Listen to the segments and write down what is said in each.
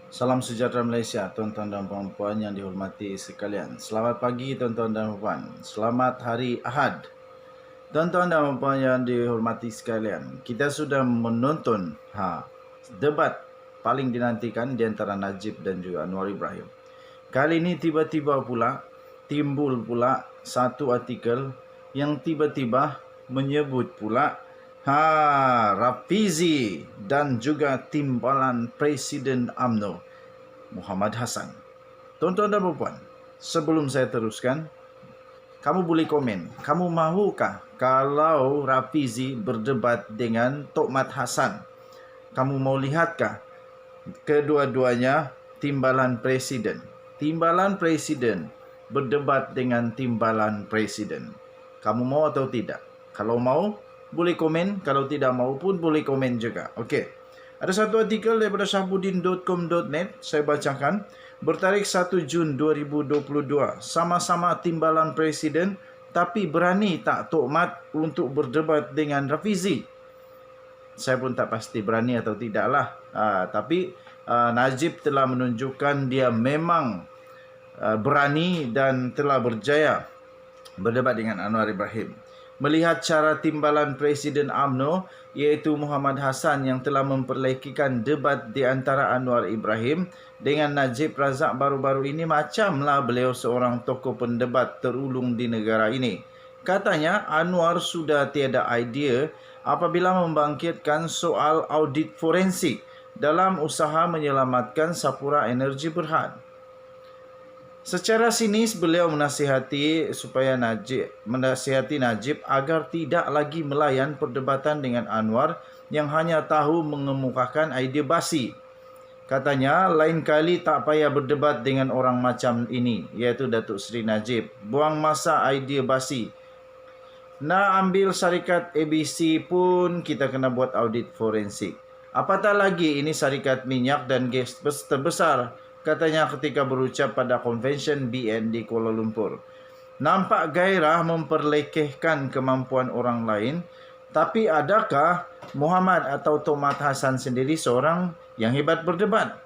Salam sejahtera Malaysia, tuan-tuan dan puan-puan yang dihormati sekalian. Selamat pagi tuan-tuan dan puan. Selamat hari Ahad. Tuan-tuan dan puan yang dihormati sekalian, kita sudah menonton debat paling dinantikan di antara Najib dan juga Anwar Ibrahim. Kali ini tiba-tiba pula timbul pula satu artikel yang tiba-tiba menyebut pula Rafizi dan juga timbalan Presiden UMNO Muhammad Hassan. Tuan-tuan dan puan, sebelum saya teruskan, kamu boleh komen. Kamu mahukah kalau Rafizi berdebat dengan Tokmat Hassan? Kamu mau lihatkah kedua-duanya timbalan presiden? Timbalan presiden berdebat dengan timbalan presiden. Kamu mau atau tidak? Kalau mau, boleh komen. Kalau tidak mau pun boleh komen juga. Okey. Ada satu artikel daripada syahbudin.com.net, saya bacakan. Bertarikh 1 Jun 2022, sama-sama timbalan presiden tapi berani tak Tokmat untuk berdebat dengan Rafizi? Saya pun tak pasti berani atau tidaklah. Tapi Najib telah menunjukkan dia memang berani dan telah berjaya berdebat dengan Anwar Ibrahim. Melihat cara timbalan Presiden UMNO iaitu Muhammad Hassan yang telah memperlekikan debat di antara Anwar Ibrahim dengan Najib Razak baru-baru ini, macamlah beliau seorang tokoh pendebat terulung di negara ini. Katanya Anwar sudah tiada idea apabila membangkitkan soal audit forensik dalam usaha menyelamatkan Sapura Energy Berhad. Secara sinis beliau menasihati Najib agar tidak lagi melayan perdebatan dengan Anwar yang hanya tahu mengemukakan idea basi. Katanya, lain kali tak payah berdebat dengan orang macam ini, iaitu Datuk Seri Najib. Buang masa idea basi. Nak ambil syarikat ABC pun kita kena buat audit forensik. Apatah lagi ini syarikat minyak dan gas terbesar, katanya ketika berucap pada Convention BN di Kuala Lumpur. Nampak gairah memperlekehkan kemampuan orang lain, tapi adakah Muhammad atau Tokmat Hassan sendiri seorang yang hebat berdebat?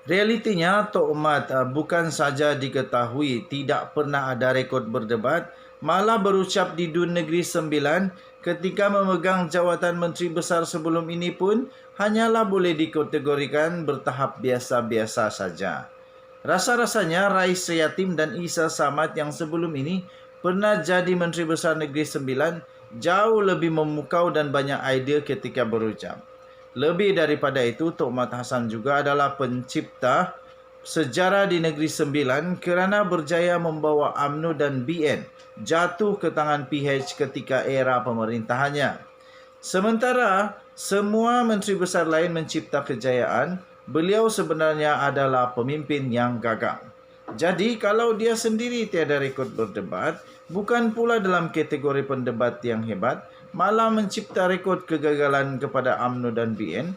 Realitinya, Tokmat bukan saja diketahui tidak pernah ada rekod berdebat, malah berucap di Dun Negeri Sembilan ketika memegang jawatan Menteri Besar sebelum ini pun hanyalah boleh dikategorikan bertahap biasa-biasa saja. Rasa-rasanya Rais Yatim dan Isa Samad yang sebelum ini pernah jadi Menteri Besar Negeri Sembilan jauh lebih memukau dan banyak idea ketika berucap. Lebih daripada itu, Tokmat Hassan juga adalah pencipta sejarah di Negeri Sembilan kerana berjaya membawa UMNO dan BN jatuh ke tangan PH ketika era pemerintahannya. Sementara semua menteri besar lain mencipta kejayaan, beliau sebenarnya adalah pemimpin yang gagal. Jadi kalau dia sendiri tiada rekod berdebat, bukan pula dalam kategori pendebat yang hebat, malah mencipta rekod kegagalan kepada UMNO dan BN,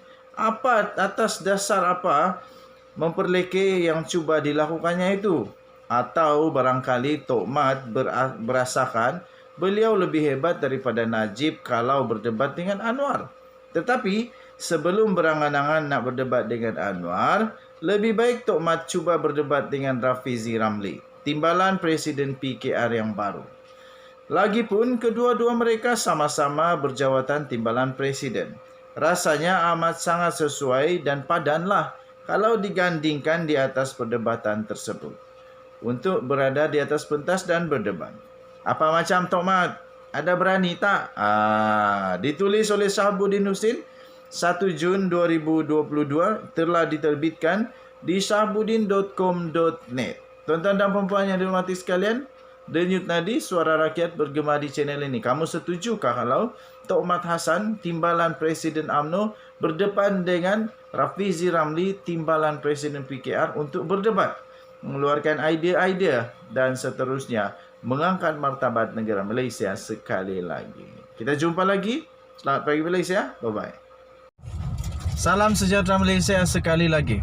atas dasar apa memperlekeh yang cuba dilakukannya itu? Atau barangkali Tokmat berasakan beliau lebih hebat daripada Najib kalau berdebat dengan Anwar. Tetapi sebelum berangan-angan nak berdebat dengan Anwar, lebih baik Tokmat cuba berdebat dengan Rafizi Ramli, timbalan Presiden PKR yang baru. Lagipun kedua-dua mereka sama-sama berjawatan timbalan presiden. Rasanya amat sangat sesuai dan padanlah kalau digandingkan di atas perdebatan tersebut untuk berada di atas pentas dan berdebat. Apa macam Tokmat? Ada berani tak? Ditulis oleh Syahbudin Husin 1 Jun 2022, telah diterbitkan di syahbudin.com.net. Tuan-tuan dan puan-puan yang dihormati sekalian, Denyut Nadi, suara rakyat bergema di channel ini. Kamu setujukah kalau Tokmat Hassan, timbalan Presiden UMNO, berdepan dengan Rafizi Ramli, timbalan Presiden PKR untuk berdebat, mengeluarkan idea-idea dan seterusnya, mengangkat martabat negara Malaysia sekali lagi. Kita jumpa lagi. Selamat pagi Malaysia. Bye-bye. Salam sejahtera Malaysia sekali lagi.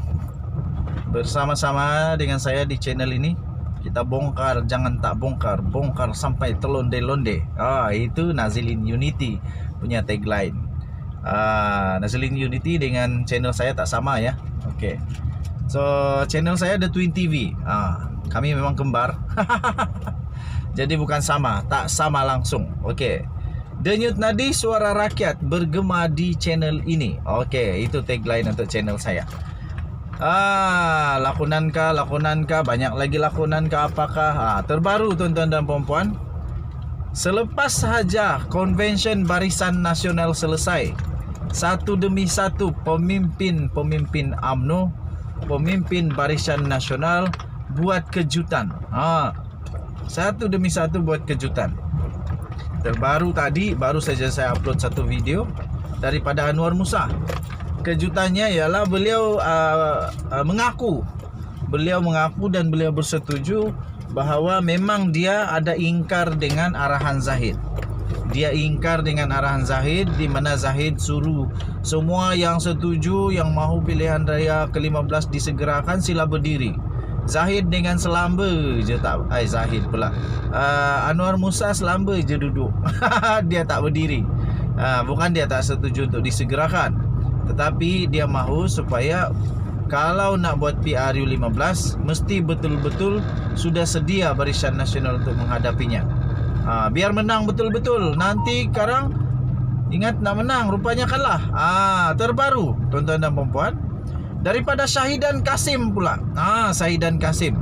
Bersama-sama dengan saya di channel ini, kita bongkar, jangan tak bongkar, bongkar sampai terlonde-londe. Itu Nazilin Unity punya tagline. Nazilin Unity dengan channel saya tak sama ya. Okey. So channel saya ada Twin TV. Kami memang kembar. Jadi bukan sama, tak sama langsung. Okey. Denyut nadi suara rakyat bergema di channel ini. Okey, itu tagline untuk channel saya. Lakonan kah, banyak lagi lakonan kah, apakah? Terbaru tuan-tuan dan puan-puan. Selepas sahaja Konvensyen Barisan Nasional selesai, satu demi satu pemimpin UMNO, pemimpin Barisan Nasional buat kejutan. Satu demi satu buat kejutan. Terbaru tadi, baru saja saya upload satu video daripada Anwar Musa. Kejutannya ialah beliau mengaku dan beliau bersetuju bahawa memang dia ada ingkar dengan arahan Zahid. Dia ingkar dengan arahan Zahid, di mana Zahid suruh semua yang setuju, yang mahu pilihan raya ke-15 disegerakan, sila berdiri. Zahid dengan selamba je tak, Zahid pula, Anwar Musa selamba je duduk. Dia tak berdiri. Bukan dia tak setuju untuk disegerakan, tetapi dia mahu supaya kalau nak buat PRU 15, mesti betul-betul sudah sedia Barisan Nasional untuk menghadapinya. Biar menang betul-betul. Nanti sekarang ingat nak menang, rupanya kalah. Terbaru tuan-tuan dan puan-puan, daripada Syahidan Kasim pula. Syahidan Kasim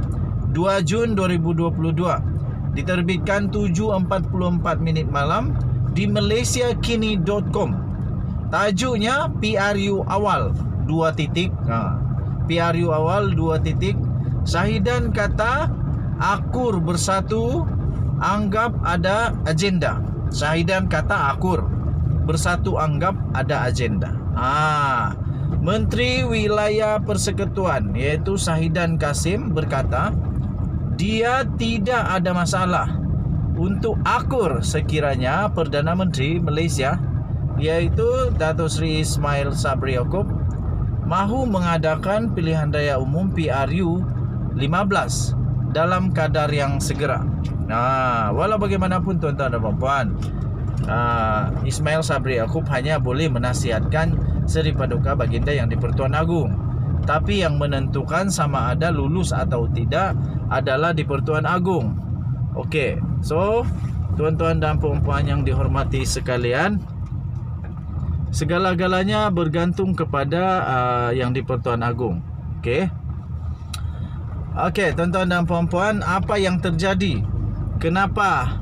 2 Jun 2022, diterbitkan 7.44 minit malam di malaysiakini.com. Tajuknya PRU awal 2 titik. PRU awal 2 titik. Syahidan kata akur bersatu anggap ada agenda. Syahidan kata akur bersatu anggap ada agenda. Menteri Wilayah Persekutuan iaitu Syahidan Kasim berkata dia tidak ada masalah untuk akur sekiranya Perdana Menteri Malaysia iaitu Datuk Seri Ismail Sabri Yaakob mahu mengadakan pilihan raya umum PRU 15 dalam kadar yang segera. Walau bagaimanapun tuan-tuan dan puan-puan, Ismail Sabri Yaakob hanya boleh menasihatkan Seri Paduka Baginda yang di Pertuan Agong. Tapi yang menentukan sama ada lulus atau tidak adalah di Pertuan Agong. Okey, so tuan-tuan dan puan-puan yang dihormati sekalian, segala-galanya bergantung kepada yang di Pertuan Agong. Okey. Okey, tuan-tuan dan puan-puan, apa yang terjadi? Kenapa?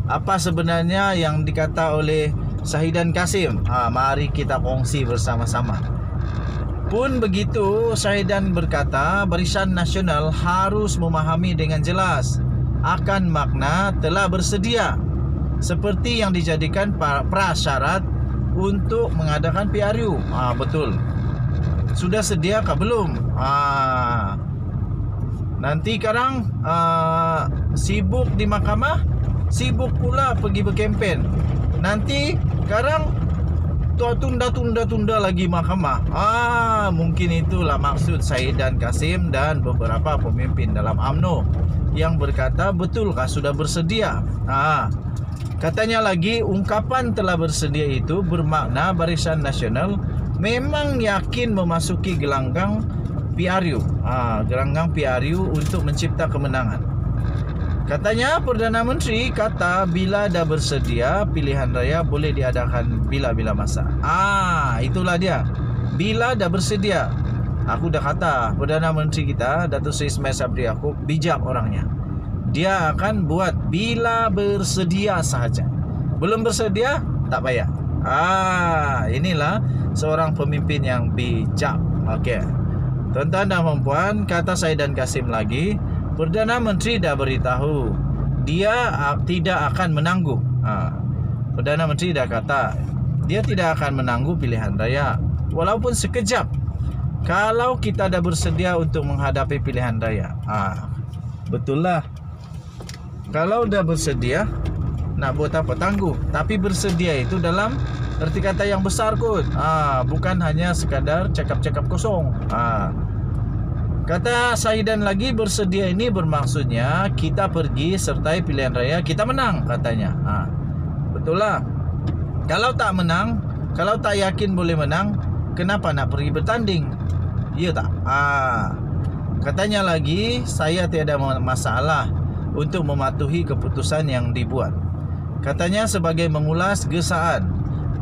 Apa sebenarnya yang dikata oleh Syahidan Kasim? Mari kita kongsi bersama-sama. Pun begitu, Syahidan berkata Barisan Nasional harus memahami dengan jelas akan makna telah bersedia seperti yang dijadikan prasyarat untuk mengadakan PRU. Betul. Sudah sedia kah belum? Nanti sekarang sibuk di mahkamah, sibuk pula pergi berkempen. Nanti sekarang tunda lagi mahkamah. Mungkin itulah maksud Syahidan Kasim dan beberapa pemimpin dalam UMNO yang berkata betulkah sudah bersedia. Katanya lagi, ungkapan telah bersedia itu bermakna Barisan Nasional memang yakin memasuki gelanggang PRU. Gelanggang PRU untuk mencipta kemenangan. Katanya Perdana Menteri kata bila dah bersedia pilihan raya boleh diadakan bila-bila masa. Itulah dia. Bila dah bersedia. Aku dah kata Perdana Menteri kita Datuk Seri Ismail Sabri Yaakob bijak orangnya. Dia akan buat bila bersedia sahaja. Belum bersedia tak payah. Inilah seorang pemimpin yang bijak. Okey. Tuan-tuan dan puan-puan, kata Syahidan Kasim lagi, Perdana Menteri dah beritahu dia tidak akan menangguh. Perdana Menteri dah kata dia tidak akan menangguh pilihan raya walaupun sekejap kalau kita dah bersedia untuk menghadapi pilihan raya. Betul lah. Kalau dah bersedia, nak buat apa tangguh. Tapi bersedia itu dalam erti kata yang besar kot. Bukan hanya sekadar cakap-cakap kosong. Kata Syahidan lagi, bersedia ini bermaksudnya kita pergi sertai pilihan raya, kita menang katanya. Betul lah. Kalau tak menang, kalau tak yakin boleh menang, kenapa nak pergi bertanding? Ya tak? Katanya lagi, saya tiada masalah untuk mematuhi keputusan yang dibuat. Katanya sebagai mengulas gesaan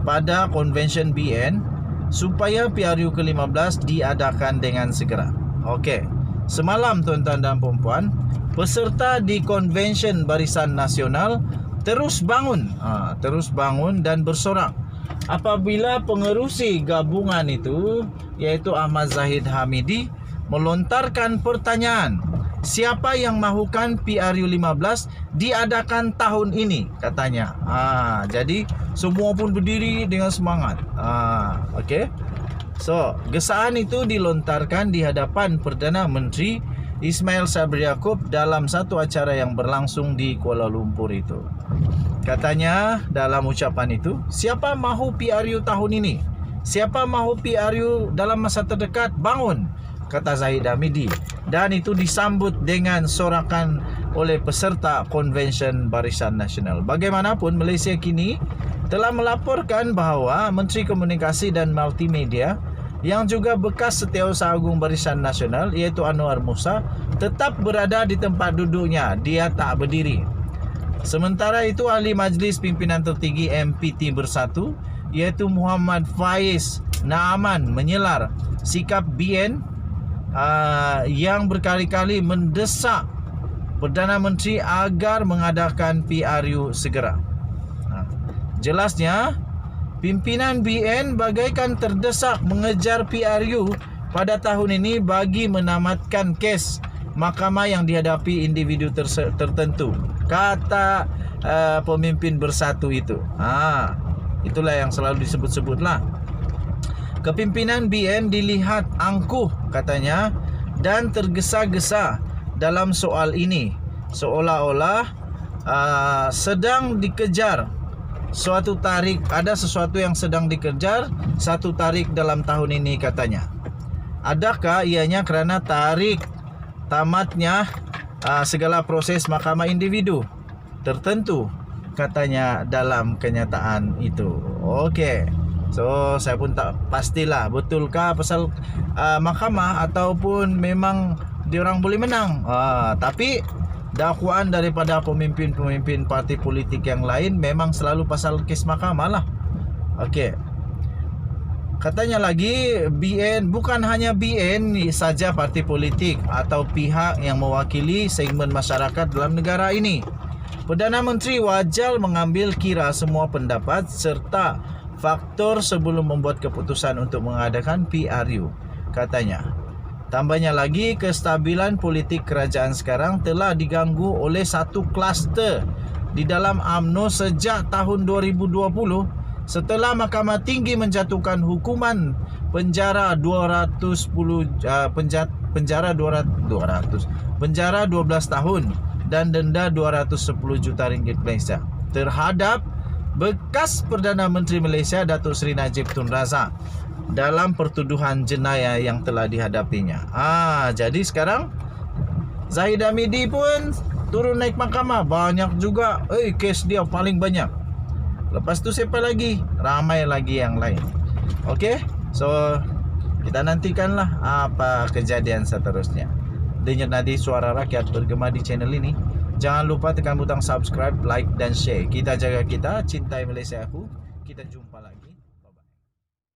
pada Convention BN supaya PRU ke-15 diadakan dengan segera. Okey. Semalam tuan-tuan dan puan-puan, peserta di Convention Barisan Nasional terus bangun dan bersorak apabila pengerusi gabungan itu, iaitu Ahmad Zahid Hamidi, melontarkan pertanyaan, siapa yang mahukan PRU 15 diadakan tahun ini, katanya. Jadi semua pun berdiri dengan semangat. Okey. So, gesaan itu dilontarkan di hadapan Perdana Menteri Ismail Sabri Yaakob dalam satu acara yang berlangsung di Kuala Lumpur itu. Katanya dalam ucapan itu, siapa mahu PRU tahun ini? Siapa mahu PRU dalam masa terdekat? Bangun, kata Zahid Hamidi. Dan itu disambut dengan sorakan oleh peserta Convention Barisan Nasional. Bagaimanapun, Malaysia kini telah melaporkan bahawa Menteri Komunikasi dan Multimedia yang juga bekas Setiausaha Agung Barisan Nasional, iaitu Anwar Musa, tetap berada di tempat duduknya. Dia tak berdiri. Sementara itu, Ahli Majlis Pimpinan Tertinggi MPT Bersatu, iaitu Muhammad Faiz Naaman, menyelar sikap BN yang berkali-kali mendesak Perdana Menteri agar mengadakan PRU segera. Jelasnya, pimpinan BN bagaikan terdesak mengejar PRU pada tahun ini bagi menamatkan kes mahkamah yang dihadapi individu tertentu, kata pemimpin Bersatu itu. Itulah yang selalu disebut-sebutlah. Kepimpinan BN dilihat angkuh, katanya, dan tergesa-gesa dalam soal ini, seolah-olah sedang dikejar suatu tarik, ada sesuatu yang sedang dikejar satu tarik dalam tahun ini, katanya. Adakah ianya kerana tarik tamatnya segala proses mahkamah individu tertentu, katanya dalam kenyataan itu. Okey. So, saya pun tak pastilah betulkah pasal mahkamah ataupun memang diorang boleh menang. Tapi dakwaan daripada pemimpin-pemimpin parti politik yang lain memang selalu pasal kes mahkamah lah. Okey. Katanya lagi, BN, bukan hanya BN saja parti politik atau pihak yang mewakili segmen masyarakat dalam negara ini. Perdana Menteri wajar mengambil kira semua pendapat serta faktor sebelum membuat keputusan untuk mengadakan PRU, katanya. Tambahnya lagi, kestabilan politik kerajaan sekarang telah diganggu oleh satu kluster di dalam UMNO sejak tahun 2020 setelah Mahkamah Tinggi menjatuhkan hukuman penjara 12 tahun dan denda 210 juta ringgit Malaysia terhadap bekas Perdana Menteri Malaysia Datuk Seri Najib Tun Razak dalam pertuduhan jenayah yang telah dihadapinya. Jadi sekarang Zahid Hamidi pun turun naik mahkamah. Banyak juga kes dia paling banyak. Lepas tu siapa lagi? Ramai lagi yang lain. Okey. So kita nantikanlah apa kejadian seterusnya. Denyut nadi suara rakyat bergema di channel ini. Jangan lupa tekan butang subscribe, like dan share. Kita jaga kita, cintai Malaysia aku. Kita jumpa.